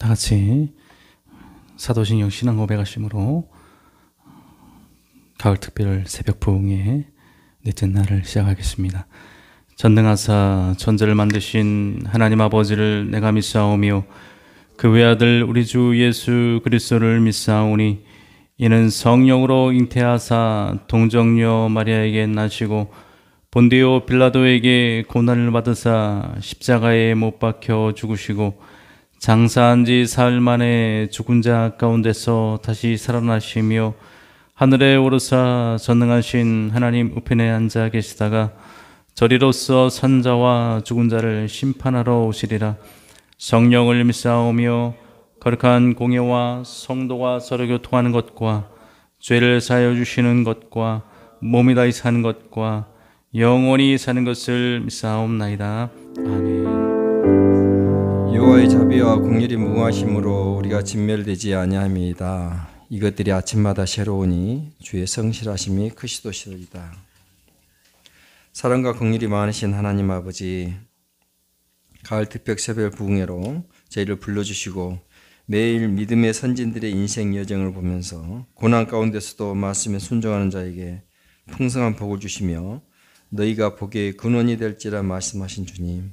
다 같이 사도신경 신앙 고백하심으로 가을 특별 새벽 부흥의 넷째 날을 시작하겠습니다. 전능하사 천지를 만드신 하나님 아버지를 내가 믿사오며 그 외아들 우리 주 예수 그리스도를 믿사오니 이는 성령으로 잉태하사 동정녀 마리아에게 나시고 본디오 빌라도에게 고난을 받으사 십자가에 못 박혀 죽으시고 장사한 지 사흘 만에 죽은 자 가운데서 다시 살아나시며 하늘에 오르사 전능하신 하나님 우편에 앉아 계시다가 저리로서 산자와 죽은 자를 심판하러 오시리라. 성령을 믿사오며 거룩한 공예와 성도가 서로 교통하는 것과 죄를 사하여 주시는 것과 몸이 다시 사는 것과 영원히 사는 것을 믿사옵나이다. 아멘. 여호와의 자비와 긍휼이 무궁하심으로 우리가 진멸되지 아니함이다. 이것들이 아침마다 새로우니 주의 성실하심이 크시도시이다. 사랑과 긍휼이 많으신 하나님 아버지, 가을 특별 새벽 부흥회로 저희를 불러주시고 매일 믿음의 선진들의 인생 여정을 보면서 고난 가운데서도 말씀에 순종하는 자에게 풍성한 복을 주시며 너희가 복의 근원이 될지라 말씀하신 주님,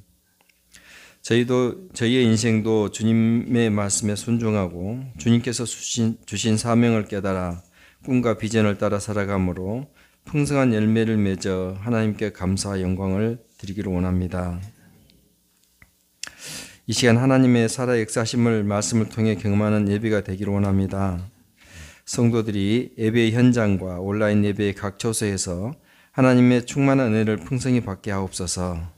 저희의 인생도 주님의 말씀에 순종하고 주님께서 주신 사명을 깨달아 꿈과 비전을 따라 살아가므로 풍성한 열매를 맺어 하나님께 감사와 영광을 드리기를 원합니다. 이 시간 하나님의 살아 역사하심을 말씀을 통해 경험하는 예배가 되기를 원합니다. 성도들이 예배의 현장과 온라인 예배의 각 처소에서 하나님의 충만한 은혜를 풍성히 받게 하옵소서.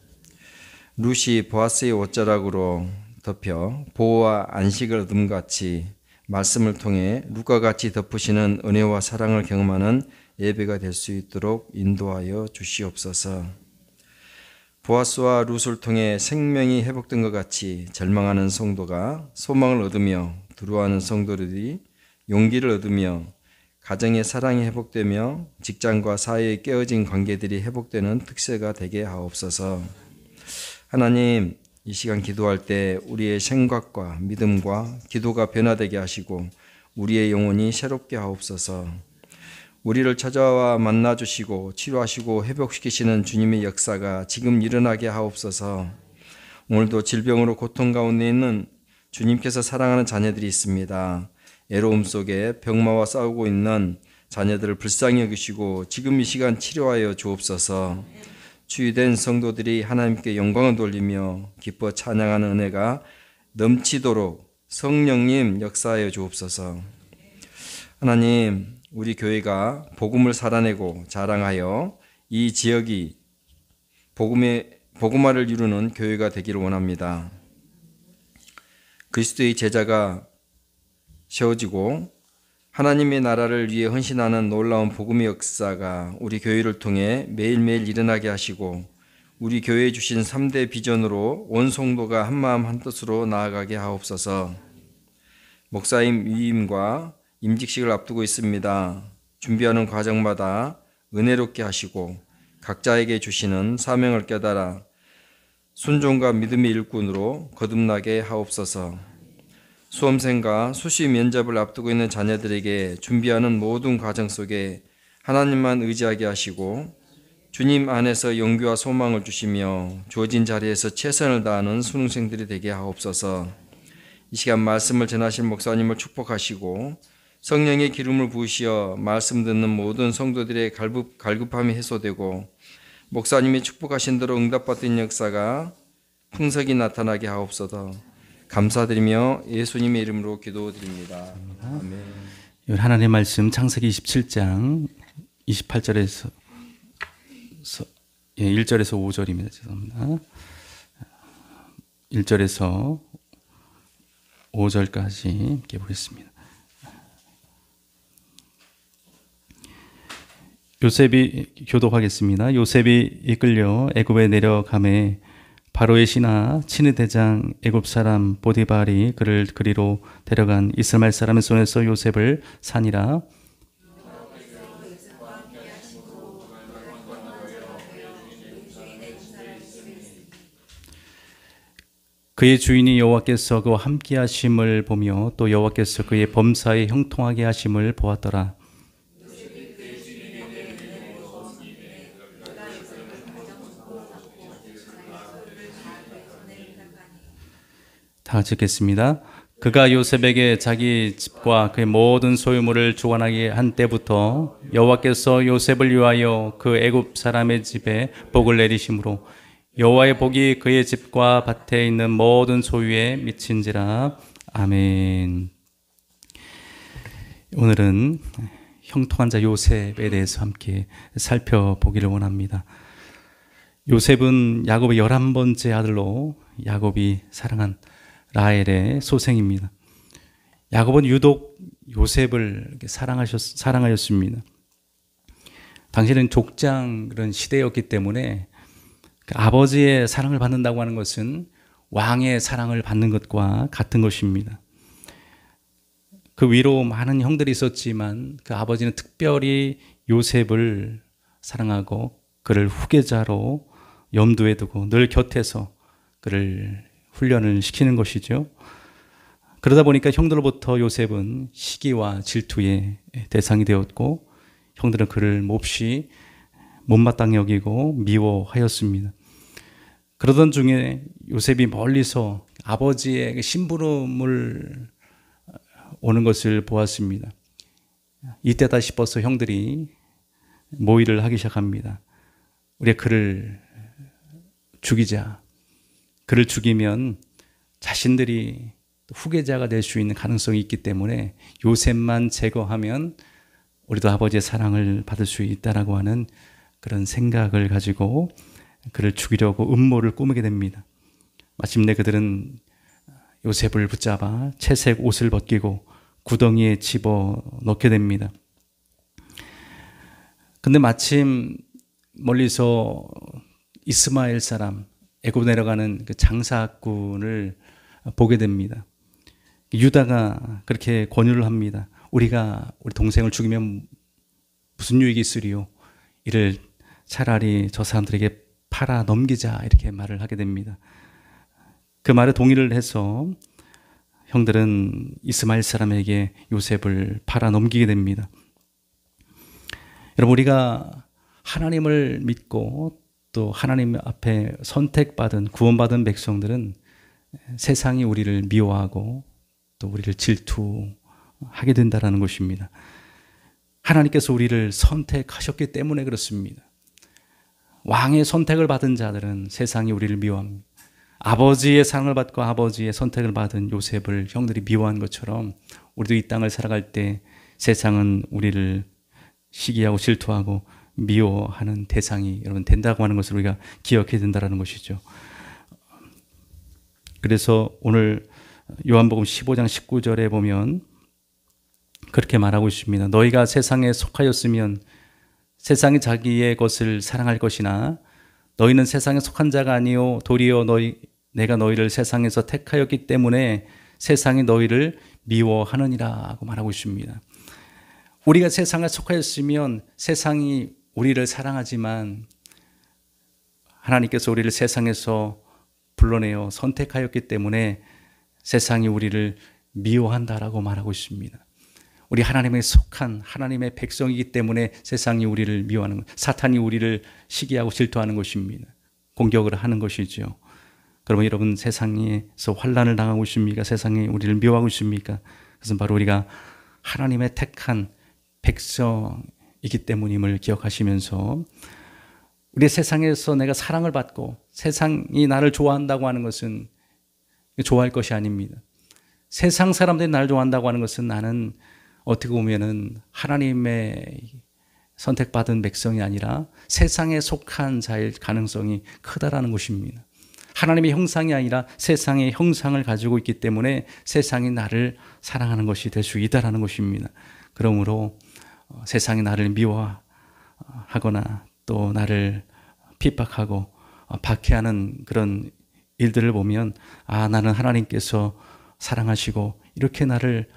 룻이 보아스의 옷자락으로 덮여 보호와 안식을 얻음같이 말씀을 통해 룻과 같이 덮으시는 은혜와 사랑을 경험하는 예배가 될 수 있도록 인도하여 주시옵소서. 보아스와 룻을 통해 생명이 회복된 것 같이 절망하는 성도가 소망을 얻으며 두려워하는 성도들이 용기를 얻으며 가정의 사랑이 회복되며 직장과 사회의 깨어진 관계들이 회복되는 특세가 되게 하옵소서. 하나님, 이 시간 기도할 때 우리의 생각과 믿음과 기도가 변화되게 하시고 우리의 영혼이 새롭게 하옵소서. 우리를 찾아와 만나주시고 치료하시고 회복시키시는 주님의 역사가 지금 일어나게 하옵소서. 오늘도 질병으로 고통 가운데 있는 주님께서 사랑하는 자녀들이 있습니다. 애로움 속에 병마와 싸우고 있는 자녀들을 불쌍히 여기시고 지금 이 시간 치료하여 주옵소서. 치유된 성도들이 하나님께 영광을 돌리며 기뻐 찬양하는 은혜가 넘치도록 성령님 역사하여 주옵소서. 하나님, 우리 교회가 복음을 살아내고 자랑하여 이 지역이 복음화를 이루는 교회가 되기를 원합니다. 그리스도의 제자가 세워지고 하나님의 나라를 위해 헌신하는 놀라운 복음의 역사가 우리 교회를 통해 매일매일 일어나게 하시고 우리 교회에 주신 3대 비전으로 온 성도가 한마음 한뜻으로 나아가게 하옵소서. 목사님 위임과 임직식을 앞두고 있습니다. 준비하는 과정마다 은혜롭게 하시고 각자에게 주시는 사명을 깨달아 순종과 믿음의 일꾼으로 거듭나게 하옵소서. 수험생과 수시 면접을 앞두고 있는 자녀들에게 준비하는 모든 과정 속에 하나님만 의지하게 하시고 주님 안에서 용기와 소망을 주시며 주어진 자리에서 최선을 다하는 수능생들이 되게 하옵소서. 이 시간 말씀을 전하실 목사님을 축복하시고 성령의 기름을 부으시어 말씀 듣는 모든 성도들의 갈급함이 해소되고 목사님이 축복하신 대로 응답받은 역사가 풍성히 나타나게 하옵소서. 감사드리며 예수님의 이름으로 기도드립니다. 아멘. 하나님의 말씀 창세기 27장 28절에서 1절에서 5절입니다. 죄송합니다. 1절에서 5절까지 함께 보겠습니다. 요셉이 교독하겠습니다. 요셉이 이끌려 애굽에 내려가매 바로의 신하 친위 대장 애굽 사람 보디발이 그를 그리로 데려간 이스라엘 사람의 손에서 요셉을 산이라. 그의 주인이 여호와께서 그와 함께 하심을 보며 또 여호와께서 그의 범사에 형통하게 하심을 보았더라. 다 같이 읽겠습니다. 그가 요셉에게 자기 집과 그의 모든 소유물을 주관하게 한 때부터 여호와께서 요셉을 위하여 그 애굽 사람의 집에 복을 내리심으로 여호와의 복이 그의 집과 밭에 있는 모든 소유에 미친지라. 아멘. 오늘은 형통한 자 요셉에 대해서 함께 살펴보기를 원합니다. 요셉은 야곱의 11번째 아들로 야곱이 사랑한 라헬의 소생입니다. 야곱은 유독 요셉을 사랑하였습니다. 당시에는 족장 그런 시대였기 때문에 그 아버지의 사랑을 받는다고 하는 것은 왕의 사랑을 받는 것과 같은 것입니다. 그 위로 많은 형들이 있었지만 그 아버지는 특별히 요셉을 사랑하고 그를 후계자로 염두에 두고 늘 곁에서 그를 훈련을 시키는 것이죠. 그러다 보니까 형들로부터 요셉은 시기와 질투의 대상이 되었고 형들은 그를 몹시 못마땅히 여기고 미워하였습니다. 그러던 중에 요셉이 멀리서 아버지의 심부름을 오는 것을 보았습니다. 이때다 싶어서 형들이 모의를 하기 시작합니다. 우리가 그를 죽이자. 그를 죽이면 자신들이 후계자가 될 수 있는 가능성이 있기 때문에 요셉만 제거하면 우리도 아버지의 사랑을 받을 수 있다라고 하는 그런 생각을 가지고 그를 죽이려고 음모를 꾸미게 됩니다. 마침내 그들은 요셉을 붙잡아 채색 옷을 벗기고 구덩이에 집어 넣게 됩니다. 근데 마침 멀리서 이스마엘 사람 애굽 내려가는 그 장사꾼을 보게 됩니다. 유다가 그렇게 권유를 합니다. 우리가 우리 동생을 죽이면 무슨 유익이 있으리요? 이를 차라리 저 사람들에게 팔아 넘기자 이렇게 말을 하게 됩니다. 그 말에 동의를 해서 형들은 이스마엘 사람에게 요셉을 팔아 넘기게 됩니다. 여러분, 우리가 하나님을 믿고 또 하나님 앞에 선택받은 구원받은 백성들은 세상이 우리를 미워하고 또 우리를 질투하게 된다는 것입니다. 하나님께서 우리를 선택하셨기 때문에 그렇습니다. 왕의 선택을 받은 자들은 세상이 우리를 미워합니다. 아버지의 사랑을 받고 아버지의 선택을 받은 요셉을 형들이 미워한 것처럼 우리도 이 땅을 살아갈 때 세상은 우리를 시기하고 질투하고 미워하는 대상이 여러분 된다고 하는 것을 우리가 기억해야 된다는 것이죠. 그래서 오늘 요한복음 15장 19절에 보면 그렇게 말하고 있습니다. 너희가 세상에 속하였으면 세상이 자기의 것을 사랑할 것이나 너희는 세상에 속한 자가 아니요 도리어 내가 너희를 세상에서 택하였기 때문에 세상이 너희를 미워하느니라 고 말하고 있습니다. 우리가 세상에 속하였으면 세상이 우리를 사랑하지만 하나님께서 우리를 세상에서 불러내어 선택하였기 때문에 세상이 우리를 미워한다라고 말하고 있습니다. 우리 하나님에 속한 하나님의 백성이기 때문에 세상이 우리를 미워하는 것, 사탄이 우리를 시기하고 질투하는 것입니다. 공격을 하는 것이죠. 그러면 여러분, 세상에서 환난을 당하고 있습니까? 세상이 우리를 미워하고 있습니까? 그것은 바로 우리가 하나님의 택한 백성이기 때문임을 기억하시면서 우리 세상에서 내가 사랑을 받고 세상이 나를 좋아한다고 하는 것은 좋아할 것이 아닙니다. 세상 사람들이 나를 좋아한다고 하는 것은 나는 어떻게 보면은 하나님의 선택받은 백성이 아니라 세상에 속한 자일 가능성이 크다라는 것입니다. 하나님의 형상이 아니라 세상의 형상을 가지고 있기 때문에 세상이 나를 사랑하는 것이 될 수 있다라는 것입니다. 그러므로 세상이 나를 미워하거나 또 나를 핍박하고 박해하는 그런 일들을 보면 나는 하나님께서 사랑하시고 이렇게 나를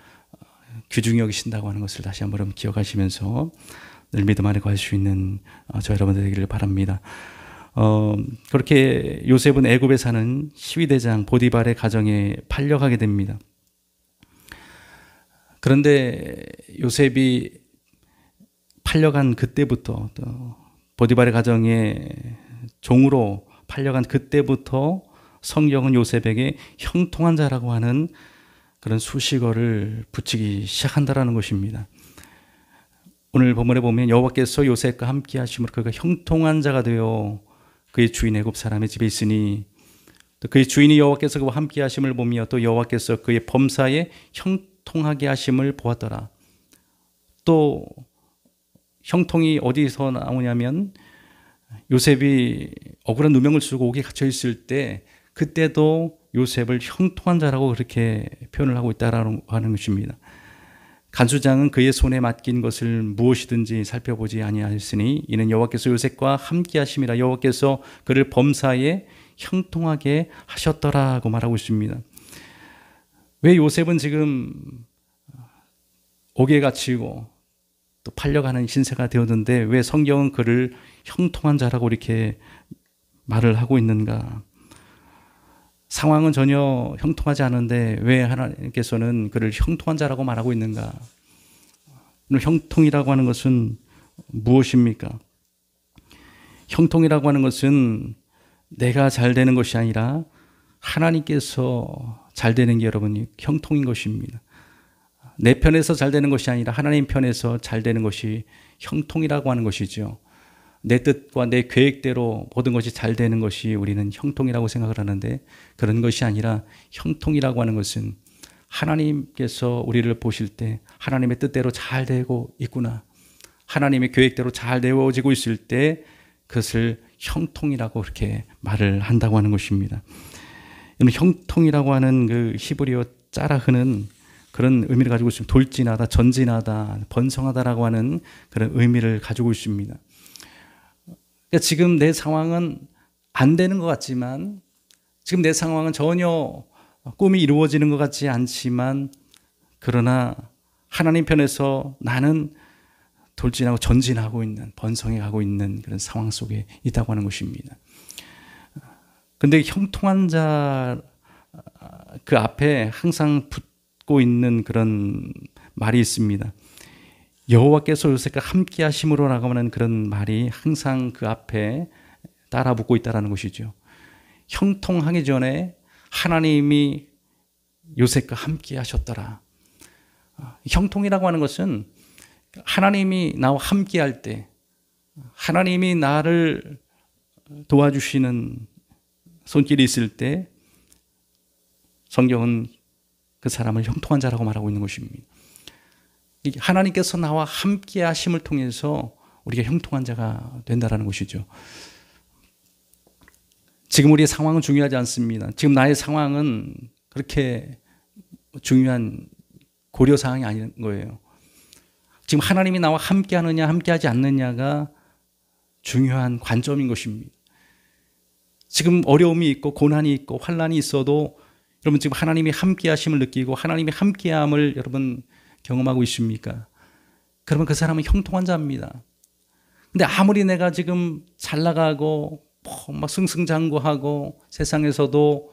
귀중히 여기신다고 하는 것을 다시 한번 기억하시면서 늘 믿음 안에 갈 수 있는 저 여러분들 되기를 바랍니다. 그렇게 요셉은 애굽에 사는 시위대장 보디발의 가정에 팔려가게 됩니다. 그런데 요셉이 팔려간 그때부터, 또 보디발의 가정에 종으로 팔려간 그때부터 성경은 요셉에게 형통한 자라고 하는 그런 수식어를 붙이기 시작한다라는 것입니다. 오늘 본문에 보면 여호와께서 요셉과 함께 하심으로 그가 형통한 자가 되어 그의 주인 애굽 사람의 집에 있으니, 또 그의 주인이 여호와께서 그와 함께 하심을 보며 또 여호와께서 그의 범사에 형통하게 하심을 보았더라. 또 형통이 어디서 나오냐면 요셉이 억울한 누명을 쓰고 옥에 갇혀 있을 때 그때도 요셉을 형통한 자라고 그렇게 표현을 하고 있다라는 것입니다. 간수장은 그의 손에 맡긴 것을 무엇이든지 살펴보지 아니하였으니 이는 여호와께서 요셉과 함께 하심이라. 여호와께서 그를 범사에 형통하게 하셨더라고 말하고 있습니다. 왜 요셉은 지금 옥에 갇히고 또 팔려가는 신세가 되었는데 왜 성경은 그를 형통한 자라고 이렇게 말을 하고 있는가? 상황은 전혀 형통하지 않은데 왜 하나님께서는 그를 형통한 자라고 말하고 있는가? 형통이라고 하는 것은 무엇입니까? 형통이라고 하는 것은 내가 잘 되는 것이 아니라 하나님께서 잘 되는 게 여러분 형통인 것입니다. 내 편에서 잘 되는 것이 아니라 하나님 편에서 잘 되는 것이 형통이라고 하는 것이죠. 내 뜻과 내 계획대로 모든 것이 잘 되는 것이 우리는 형통이라고 생각을 하는데 그런 것이 아니라 형통이라고 하는 것은 하나님께서 우리를 보실 때 하나님의 뜻대로 잘 되고 있구나, 하나님의 계획대로 잘 되어지고 있을 때 그것을 형통이라고 그렇게 말을 한다고 하는 것입니다. 형통이라고 하는 그 히브리어 짜라흐는 그런 의미를 가지고 있습니다. 돌진하다, 전진하다, 번성하다라고 하는 그런 의미를 가지고 있습니다. 그러니까 지금 내 상황은 안 되는 것 같지만, 지금 내 상황은 전혀 꿈이 이루어지는 것 같지 않지만, 그러나 하나님 편에서 나는 돌진하고 전진하고 있는, 번성해 가고 있는 그런 상황 속에 있다고 하는 것입니다. 근데 형통한 자 그 앞에 항상 붙고 있는 그런 말이 있습니다. 여호와께서 요셉과 함께 하심으로라고 하는 그런 말이 항상 그 앞에 따라 붙고 있다는 것이죠. 형통하기 전에 하나님이 요셉과 함께 하셨더라. 형통이라고 하는 것은 하나님이 나와 함께 할 때, 하나님이 나를 도와주시는 손길이 있을 때 성경은 그 사람을 형통한 자라고 말하고 있는 것입니다. 하나님께서 나와 함께 하심을 통해서 우리가 형통한 자가 된다는 것이죠. 지금 우리의 상황은 중요하지 않습니다. 지금 나의 상황은 그렇게 중요한 고려사항이 아닌 거예요. 지금 하나님이 나와 함께 하느냐 함께 하지 않느냐가 중요한 관점인 것입니다. 지금 어려움이 있고 고난이 있고 환난이 있어도 여러분 지금 하나님이 함께 하심을 느끼고 하나님이 함께함을 여러분 경험하고 있습니까? 그러면 그 사람은 형통한 자입니다. 근데 아무리 내가 지금 잘 나가고 막 승승장구하고 세상에서도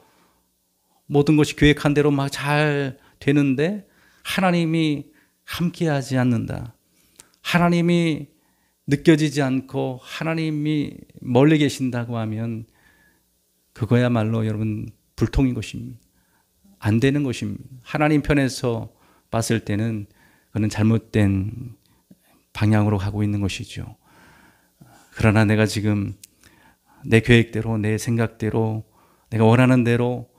모든 것이 계획한 대로 막 잘 되는데 하나님이 함께하지 않는다, 하나님이 느껴지지 않고 하나님이 멀리 계신다고 하면 그거야말로 여러분 불통인 것입니다. 안 되는 것입니다. 하나님 편에서 봤을 때는 그는 잘못된 방향으로 가고 있는 것이죠. 그러나 내가 지금 내 계획대로, 내 생각대로, 내가 원하는 대로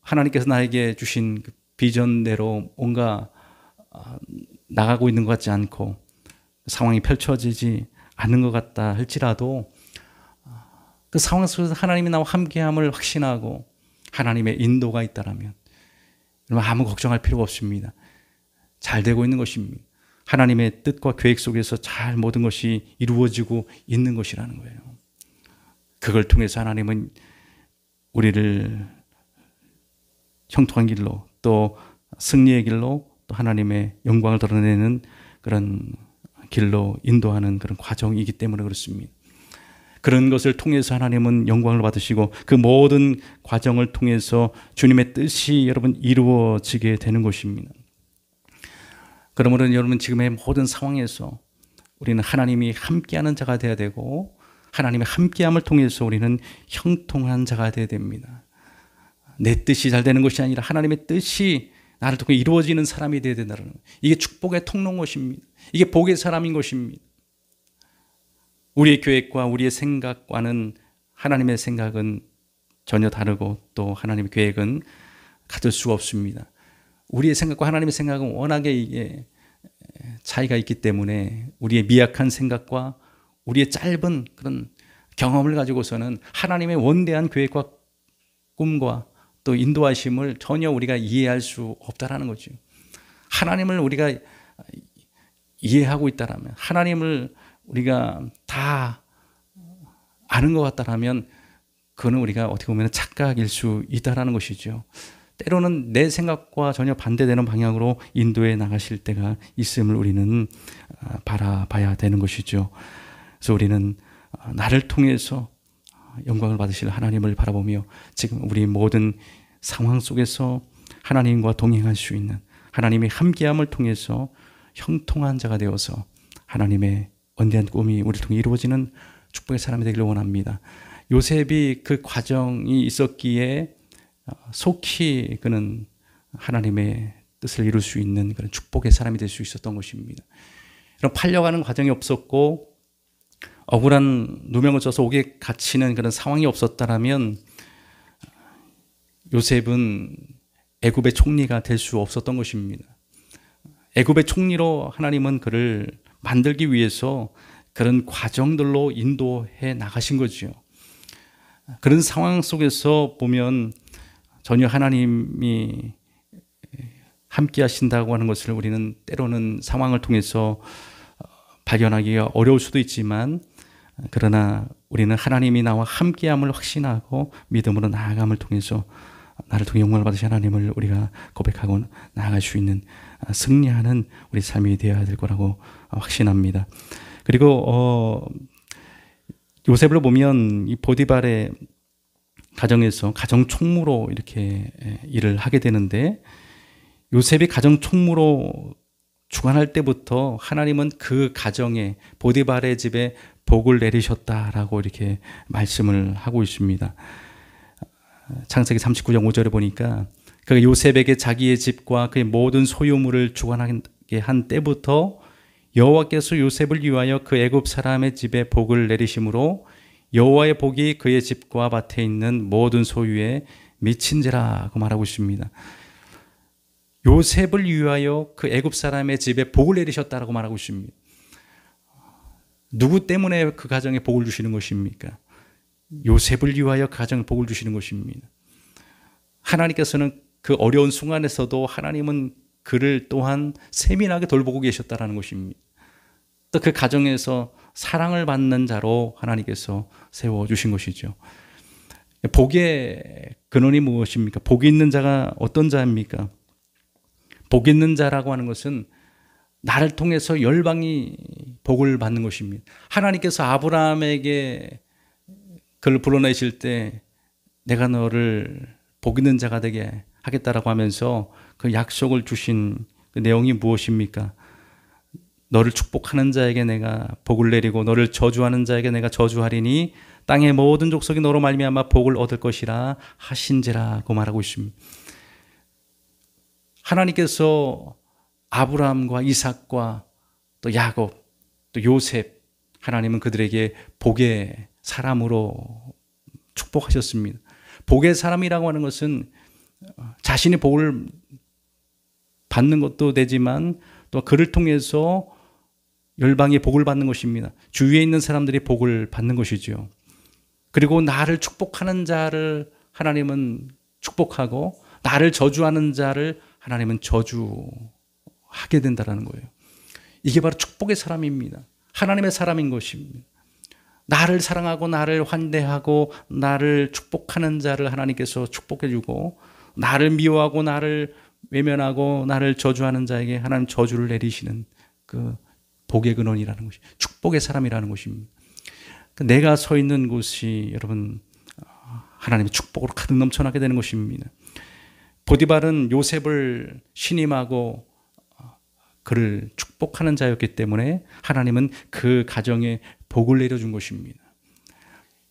하나님께서 나에게 주신 그 비전대로 뭔가 나가고 있는 것 같지 않고 상황이 펼쳐지지 않는 것 같다 할지라도 그 상황 속에서 하나님이 나와 함께함을 확신하고 하나님의 인도가 있다라면 아무 걱정할 필요가 없습니다. 잘 되고 있는 것입니다. 하나님의 뜻과 계획 속에서 잘 모든 것이 이루어지고 있는 것이라는 거예요. 그걸 통해서 하나님은 우리를 형통한 길로, 또 승리의 길로, 또 하나님의 영광을 드러내는 그런 길로 인도하는 그런 과정이기 때문에 그렇습니다. 그런 것을 통해서 하나님은 영광을 받으시고 그 모든 과정을 통해서 주님의 뜻이 여러분 이루어지게 되는 것입니다. 그러므로 여러분 지금의 모든 상황에서 우리는 하나님이 함께하는 자가 되어야 되고 하나님의 함께함을 통해서 우리는 형통한 자가 되어야 됩니다. 내 뜻이 잘 되는 것이 아니라 하나님의 뜻이 나를 통해 이루어지는 사람이 되어야 된다는 거예요. 이게 축복의 통로인 것입니다. 이게 복의 사람인 것입니다. 우리의 계획과 우리의 생각과는 하나님의 생각은 전혀 다르고 또 하나님의 계획은 같을 수가 없습니다. 우리의 생각과 하나님의 생각은 워낙에 이게 차이가 있기 때문에 우리의 미약한 생각과 우리의 짧은 그런 경험을 가지고서는 하나님의 원대한 계획과 꿈과 또 인도하심을 전혀 우리가 이해할 수 없다라는 거죠. 하나님을 우리가 이해하고 있다라면, 하나님을 우리가 다 아는 것 같다라면 그거는 우리가 어떻게 보면 착각일 수 있다라는 것이죠. 때로는 내 생각과 전혀 반대되는 방향으로 인도해 나가실 때가 있음을 우리는 바라봐야 되는 것이죠. 그래서 우리는 나를 통해서 영광을 받으실 하나님을 바라보며 지금 우리 모든 상황 속에서 하나님과 동행할 수 있는 하나님의 함께함을 통해서 형통한 자가 되어서 하나님의 원대한 꿈이 우리를 통해 이루어지는 축복의 사람이 되기를 원합니다. 요셉이 그 과정이 있었기에 속히 그는 하나님의 뜻을 이룰 수 있는 그런 축복의 사람이 될 수 있었던 것입니다. 그런 팔려가는 과정이 없었고 억울한 누명을 써서 옥에 갇히는 그런 상황이 없었다라면 요셉은 애굽의 총리가 될 수 없었던 것입니다. 애굽의 총리로 하나님은 그를 만들기 위해서 그런 과정들로 인도해 나가신 거죠. 그런 상황 속에서 보면 전혀 하나님이 함께 하신다고 하는 것을 우리는 때로는 상황을 통해서 발견하기가 어려울 수도 있지만 그러나 우리는 하나님이 나와 함께함을 확신하고 믿음으로 나아감을 통해서 나를 통해 영광을 받으신 하나님을 우리가 고백하고 나아갈 수 있는 승리하는 우리 삶이 되어야 될 거라고 확신합니다. 그리고 요셉을 보면 이 보디발의 가정에서 가정 총무로 이렇게 일을 하게 되는데 요셉이 가정 총무로 주관할 때부터 하나님은 그 가정에 보디발의 집에 복을 내리셨다라고 이렇게 말씀을 하고 있습니다. 창세기 39장 5절에 보니까 그가 요셉에게 자기의 집과 그의 모든 소유물을 주관하게 한 때부터 여호와께서 요셉을 위하여 그 애굽 사람의 집에 복을 내리심으로 여호와의 복이 그의 집과 밭에 있는 모든 소유에 미친지라고 말하고 있습니다. 요셉을 위하여 그 애굽 사람의 집에 복을 내리셨다라고 말하고 있습니다. 누구 때문에 그 가정에 복을 주시는 것입니까? 요셉을 위하여 그 가정에 복을 주시는 것입니다. 하나님께서는 그 어려운 순간에서도 하나님은 그를 또한 세밀하게 돌보고 계셨다라는 것입니다. 또 그 가정에서 사랑을 받는 자로 하나님께서 세워주신 것이죠. 복의 근원이 무엇입니까? 복이 있는 자가 어떤 자입니까? 복 있는 자라고 하는 것은 나를 통해서 열방이 복을 받는 것입니다. 하나님께서 아브라함에게 그를 불러내실 때 내가 너를 복 있는 자가 되게 하겠다라고 하면서 그 약속을 주신 그 내용이 무엇입니까? 너를 축복하는 자에게 내가 복을 내리고 너를 저주하는 자에게 내가 저주하리니 땅의 모든 족속이 너로 말미암아 복을 얻을 것이라 하신지라고 말하고 있습니다. 하나님께서 아브라함과 이삭과 또 야곱 또 요셉 하나님은 그들에게 복의 사람으로 축복하셨습니다. 복의 사람이라고 하는 것은 자신이 복을 받는 것도 되지만 또 그를 통해서 열방이 복을 받는 것입니다. 주위에 있는 사람들이 복을 받는 것이죠. 그리고 나를 축복하는 자를 하나님은 축복하고 나를 저주하는 자를 하나님은 저주하게 된다는 거예요. 이게 바로 축복의 사람입니다. 하나님의 사람인 것입니다. 나를 사랑하고 나를 환대하고 나를 축복하는 자를 하나님께서 축복해 주고 나를 미워하고 나를 외면하고 나를 저주하는 자에게 하나님 저주를 내리시는 그 복의 근원이라는 것이 축복의 사람이라는 것입니다. 내가 서 있는 곳이 여러분 하나님의 축복으로 가득 넘쳐나게 되는 것입니다. 보디발은 요셉을 신임하고 그를 축복하는 자였기 때문에 하나님은 그 가정에 복을 내려준 것입니다.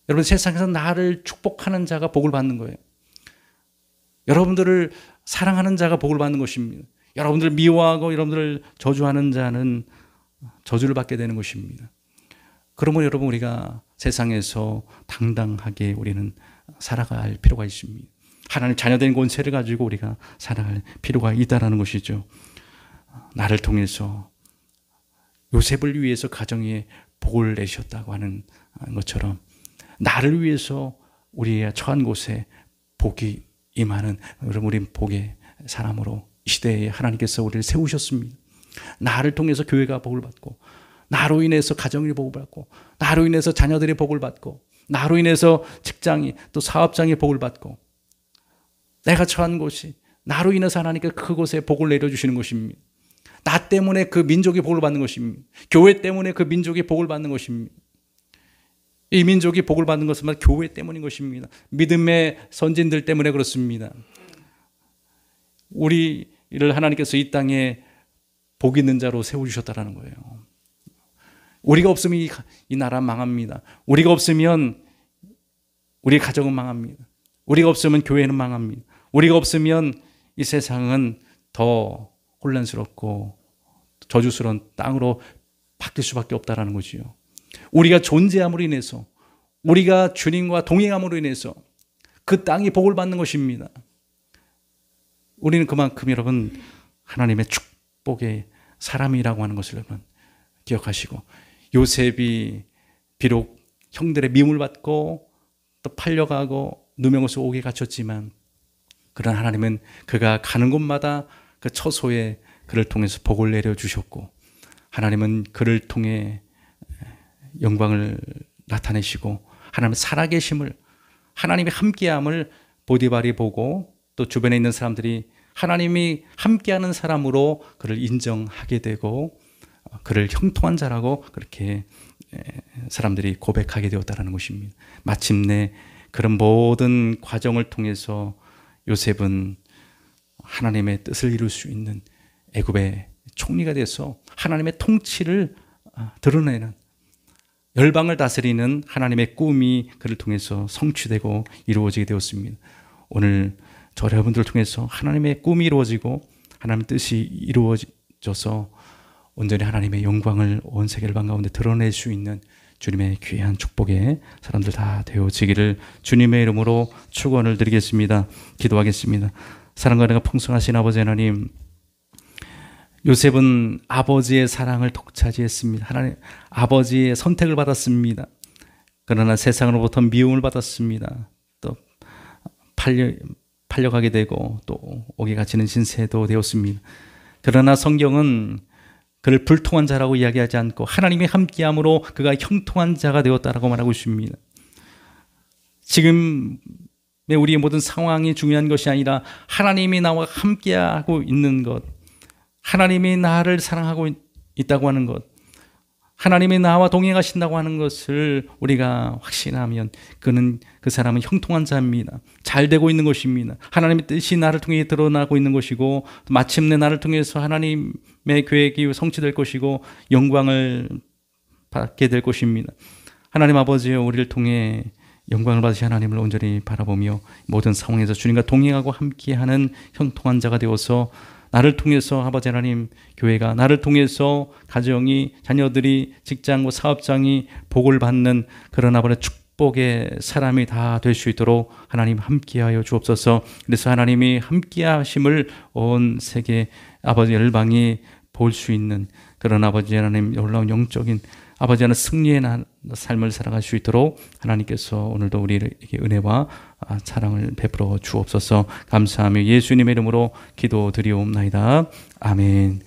여러분, 세상에서 나를 축복하는 자가 복을 받는 거예요. 여러분들을 사랑하는 자가 복을 받는 것입니다. 여러분들을 미워하고 여러분들을 저주하는 자는 저주를 받게 되는 것입니다. 그러면 여러분, 우리가 세상에서 당당하게 우리는 살아갈 필요가 있습니다. 하나님 자녀된 권세를 가지고 우리가 살아갈 필요가 있다는 것이죠. 나를 통해서 요셉을 위해서 가정에 복을 내셨다고 하는 것처럼 나를 위해서 우리의 처한 곳에 복이 임하는 여러분, 우리 복의 사람으로 이 시대에 하나님께서 우리를 세우셨습니다. 나를 통해서 교회가 복을 받고, 나로 인해서 가정이 복을 받고, 나로 인해서 자녀들이 복을 받고, 나로 인해서 직장이 또 사업장이 복을 받고, 내가 처한 곳이 나로 인해서 하나님께서 그곳에 복을 내려주시는 것입니다. 나 때문에 그 민족이 복을 받는 것입니다. 교회 때문에 그 민족이 복을 받는 것입니다. 이 민족이 복을 받는 것은 교회 때문인 것입니다. 믿음의 선진들 때문에 그렇습니다. 우리를 하나님께서 이 땅에 복 있는 자로 세워주셨다는 거예요. 우리가 없으면 이 나라는 망합니다. 우리가 없으면 우리 가정은 망합니다. 우리가 없으면 교회는 망합니다. 우리가 없으면 이 세상은 더 혼란스럽고 저주스러운 땅으로 바뀔 수밖에 없다는 거지요. 우리가 존재함으로 인해서, 우리가 주님과 동행함으로 인해서 그 땅이 복을 받는 것입니다. 우리는 그만큼 여러분 하나님의 축복의 사람이라고 하는 것을 여러분 기억하시고, 요셉이 비록 형들의 미움을 받고 또 팔려가고 누명옷을 옥에 갇혔지만, 그러나 하나님은 그가 가는 곳마다 그 처소에 그를 통해서 복을 내려주셨고, 하나님은 그를 통해 영광을 나타내시고, 하나님의 살아계심을, 하나님의 함께함을 보디발이 보고, 또 주변에 있는 사람들이 하나님이 함께하는 사람으로 그를 인정하게 되고, 그를 형통한 자라고 그렇게 사람들이 고백하게 되었다는 것입니다. 마침내 그런 모든 과정을 통해서 요셉은 하나님의 뜻을 이룰 수 있는 애굽의 총리가 돼서 하나님의 통치를 드러내는, 열방을 다스리는 하나님의 꿈이 그를 통해서 성취되고 이루어지게 되었습니다. 오늘 저 여러분들을 통해서 하나님의 꿈이 이루어지고 하나님의 뜻이 이루어져서 온전히 하나님의 영광을 온 세계 열방 가운데 드러낼 수 있는 주님의 귀한 축복의 사람들 다 되어지기를 주님의 이름으로 축원을 드리겠습니다. 기도하겠습니다. 사랑과 은혜가 풍성하신 아버지 하나님, 요셉은 아버지의 사랑을 독차지했습니다. 하나님, 아버지의 선택을 받았습니다. 그러나 세상으로부터 미움을 받았습니다. 또 팔려가게 되고 또 옥에 갇히는 신세도 되었습니다. 그러나 성경은 그를 불통한 자라고 이야기하지 않고 하나님이 함께함으로 그가 형통한 자가 되었다라고 말하고 있습니다. 지금의 우리의 모든 상황이 중요한 것이 아니라 하나님이 나와 함께하고 있는 것, 하나님이 나를 사랑하고 있다고 하는 것, 하나님이 나와 동행하신다고 하는 것을 우리가 확신하면 그 사람은 형통한 자입니다. 잘 되고 있는 것입니다. 하나님의 뜻이 나를 통해 드러나고 있는 것이고, 마침내 나를 통해서 하나님의 계획이 성취될 것이고 영광을 받게 될 것입니다. 하나님 아버지여, 우리를 통해 영광을 받으신 하나님을 온전히 바라보며 모든 상황에서 주님과 동행하고 함께하는 형통한 자가 되어서 나를 통해서 아버지 하나님, 교회가 나를 통해서 가정이, 자녀들이, 직장과 사업장이 복을 받는 그런 아버지의 축복의 사람이 다 될 수 있도록 하나님 함께하여 주옵소서. 그래서 하나님이 함께하심을 온 세계 아버지 열방이 볼 수 있는 그런 아버지 하나님 놀라운 영적인 아버지 하나님 승리의 삶을 살아갈 수 있도록 하나님께서 오늘도 우리에게 은혜와 사랑을 베풀어 주옵소서. 감사하며 예수님의 이름으로 기도드리옵나이다. 아멘.